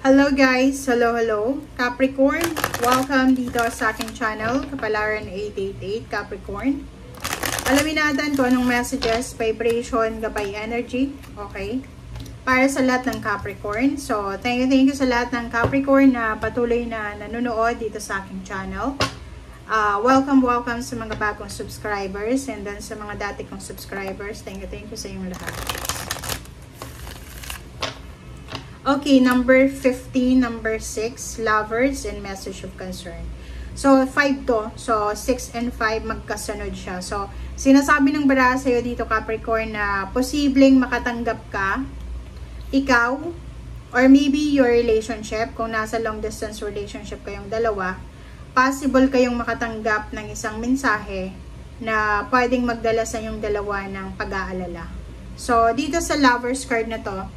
Hello guys! Hello! Capricorn, welcome dito sa aking channel, Kapalaran 888 Capricorn. Alamin natin kung anong messages, vibration, gabay energy, okay? Para sa lahat ng Capricorn. So, thank you sa lahat ng Capricorn na patuloy na nanonood dito sa aking channel. Welcome sa mga bagong subscribers and then sa mga dati kong subscribers. Thank you sa inyong lahat. Okay, number 15, number 6, lovers and message of concern. So, 5 to. So, 6 and 5 magkasunod siya. So, sinasabi ng baraha sa'yo dito, Capricorn, na posibleng makatanggap ka, ikaw, or maybe your relationship, kung nasa long distance relationship kayong dalawa, possible kayong makatanggap ng isang mensahe na pwedeng magdala sa inyong dalawa ng pag-aalala. So, dito sa lovers card na to,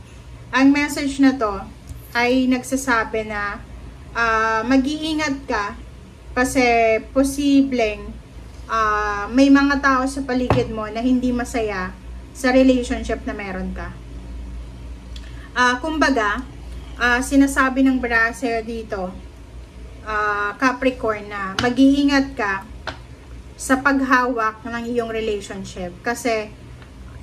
ang message na to ay nagsasabi na mag-iingat ka kasi posibleng may mga tao sa paligid mo na hindi masaya sa relationship na meron ka. Kumbaga, sinasabi ng baraha sa'yo dito, Capricorn, na mag-iingat ka sa paghawak ng iyong relationship kasi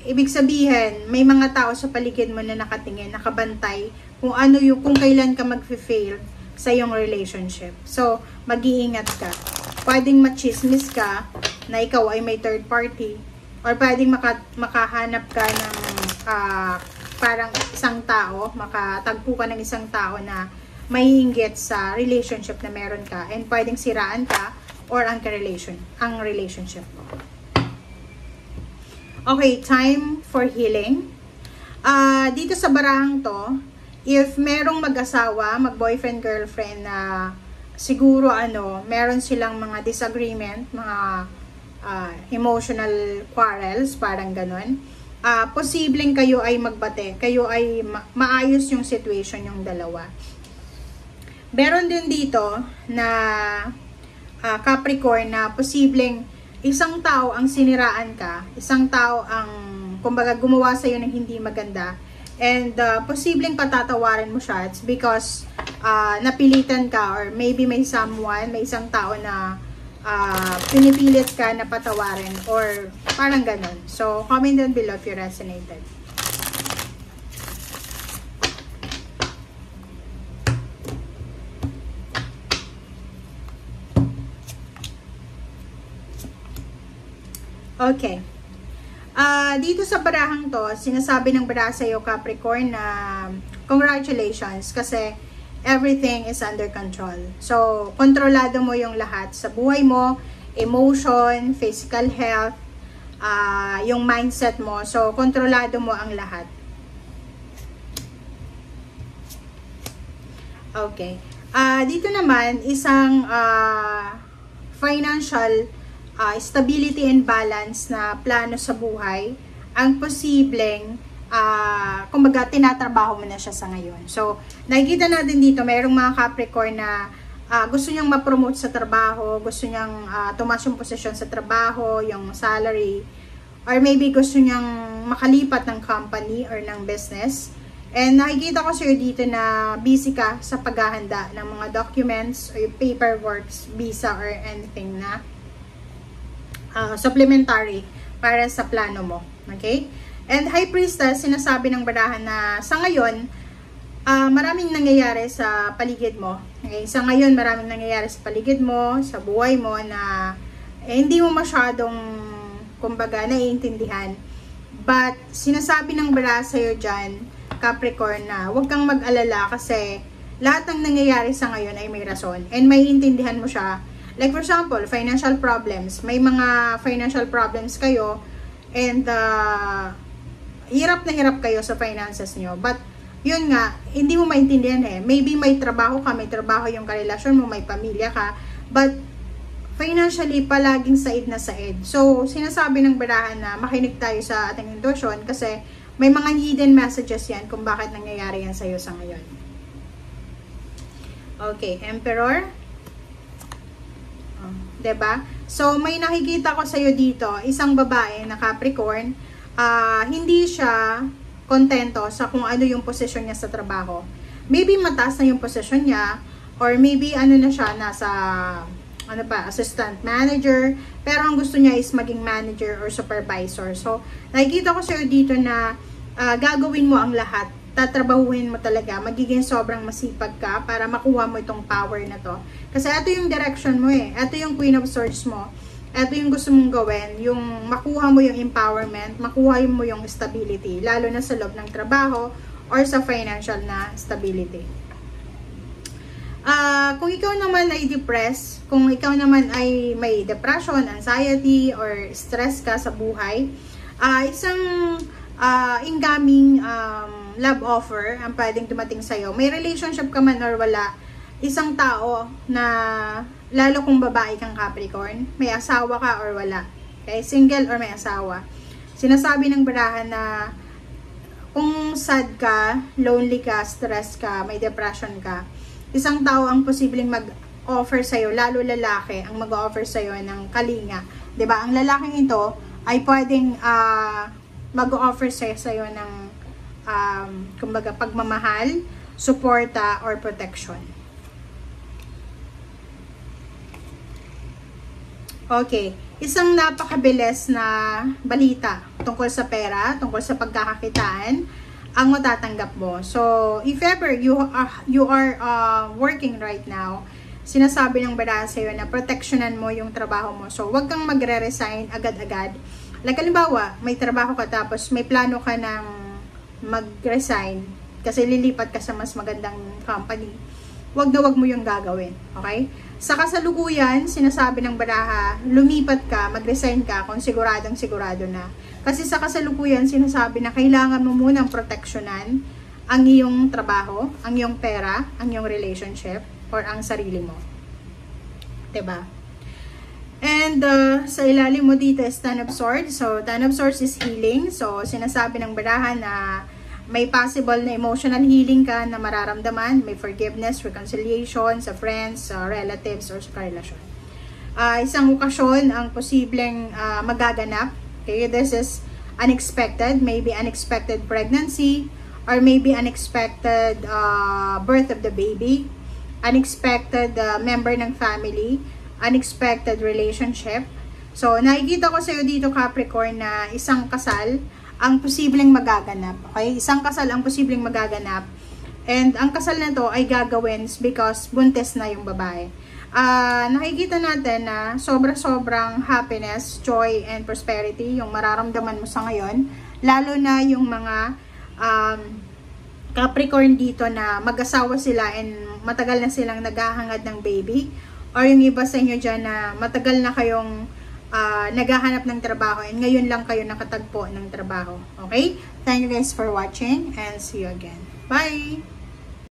ibig sabihin, may mga tao sa paligid mo na nakatingin, nakabantay kung kung kailan ka mag-fail sa iyong relationship. So, mag-iingat ka. Pwedeng machismis ka na ikaw ay may third party or pwedeng makahanap ka ng parang isang tao, makatagpo ka ng isang tao na maiinggit sa relationship na meron ka and pwedeng siraan ka or ang relationship mo. Okay, time for healing. Dito sa barahang to, if merong mag-asawa, mag-boyfriend, girlfriend na siguro meron silang mga disagreement, mga emotional quarrels, parang ganon, posibleng kayo ay magbate, kayo ay maayos yung situation yung dalawa. Meron din dito na Capricorn na posibleng isang tao ang siniraan ka, isang tao ang, kumbaga, gumawa sa'yo ng hindi maganda, and posibleng patatawarin mo siya. It's because napilitan ka or maybe may isang tao na pinipilit ka na patawarin or parang ganun. So, comment down below if you resonated. Okay. Dito sa barahang to, sinasabi ng baraha sa'yo, Capricorn, na congratulations kasi everything is under control. So, kontrolado mo yung lahat sa buhay mo, emotion, physical health, yung mindset mo. So, kontrolado mo ang lahat. Okay. Dito naman, isang financial stability and balance na plano sa buhay ang posibleng kumbaga tinatrabaho mo na siya sa ngayon. So, nakikita natin dito, mayroong mga Capricorn na gusto niyang ma-promote sa trabaho, gusto niyang tumaas yung posisyon sa trabaho, yung salary, or maybe gusto niyang makalipat ng company or ng business. And nakikita ko sa'yo dito na busy ka sa paghahanda ng mga documents or paperwork, visa or anything na supplementary para sa plano mo. Okay? And High Priestess, sinasabi ng baraha na sa ngayon, maraming nangyayari sa paligid mo. Okay? Sa ngayon, maraming nangyayari sa paligid mo, sa buhay mo na hindi mo masyadong, kumbaga, naiintindihan. But, sinasabi ng baraha sa'yo dyan, Capricorn, na huwag kang mag-alala kasi lahat ng nangyayari sa ngayon ay may rason. And may intindihan mo siya. Like for example, financial problems. May mga financial problems kayo and hirap na hirap kayo sa finances nyo. But, yun nga, hindi mo maintindihan eh. Maybe may trabaho ka, may trabaho yung karelasyon mo, may pamilya ka. But, financially, palaging said na said. So, sinasabi ng baraha na makinig tayo sa ating intuition kasi may mga hidden messages yan kung bakit nangyayari yan sa'yo sa ngayon. Okay, Emperor. Diba? So, may nakikita ko sa'yo dito, isang babae na Capricorn, hindi siya kontento sa kung ano yung posisyon niya sa trabaho. maybe mataas na yung posisyon niya, or maybe ano na siya, nasa assistant manager, pero ang gusto niya is maging manager or supervisor. So nakikita ko sa'yo dito na gagawin mo ang lahat, tatrabahuhin mo talaga, magiging sobrang masipag ka para makuha mo itong power na to. Kasi ito yung direction mo ito yung Queen of Swords mo, ito yung gusto mong gawin, yung makuha mo yung empowerment, makuha mo yung stability, lalo na sa loob ng trabaho or sa financial na stability. Kung ikaw naman ay depressed, kung ikaw naman ay may depression, anxiety, or stress ka sa buhay, isang incoming love offer ang pwedeng dumating sa'yo. May relationship ka man or wala, isang tao na, lalo kung babae kang Capricorn, may asawa ka or wala. Okay? Single or may asawa. Sinasabi ng barahan na kung sad ka, lonely ka, stress ka, may depression ka, isang tao ang posibleng mag-offer sa'yo, lalo lalaki, ang mag-offer sa'yo ng kalinga. 'Di ba? Ang lalaking ito ay pwedeng mag-offer sa'yo ng kumbaga pagmamahal, suporta, or protection. Okay. Isang napakabilis na balita tungkol sa pera, tungkol sa pagkakakitaan, ang matatanggap mo. So, if ever you are working right now, sinasabi ng barahan sa'yo na protectionan mo yung trabaho mo. So, wag kang magre-resign agad-agad. Like, halimbawa, may trabaho ka tapos may plano ka ng mag-resign kasi lilipat ka sa mas magandang company. Wag na wag mo yung gagawin. Okay? Sa kasalukuyan, sinasabi ng baraha, lumipat ka, mag-resign ka kung siguradong sigurado na. Kasi sa kasalukuyan, sinasabi na kailangan mo munang proteksyonan ang iyong trabaho, ang iyong pera, ang iyong relationship, or ang sarili mo. 'Di ba? And sa ilalim mo dito is Ten of Swords. So, Ten of Swords is healing. So, sinasabi ng barahan na may possible na emotional healing ka na mararamdaman. May forgiveness, reconciliation sa friends, sa relatives, or sa karelasyon. Isang okasyon ang posibleng magaganap. Okay, this is unexpected. Maybe unexpected pregnancy, or maybe unexpected birth of the baby, unexpected member ng family, unexpected relationship. So, nakikita ko sa'yo dito, Capricorn, na isang kasal ang posibleng magaganap. Okay? Isang kasal ang posibleng magaganap. And ang kasal na to ay gagawin because buntis na yung babae. Nakikita natin na sobrang happiness, joy, and prosperity yung mararamdaman mo sa ngayon. Lalo na yung mga Capricorn dito na mag-asawa sila and matagal na silang naghahangad ng baby. Or yung iba sa inyo dyan na matagal na kayong naghahanap ng trabaho and ngayon lang kayo nakatagpo ng trabaho. Okay? Thank you guys for watching and see you again. Bye!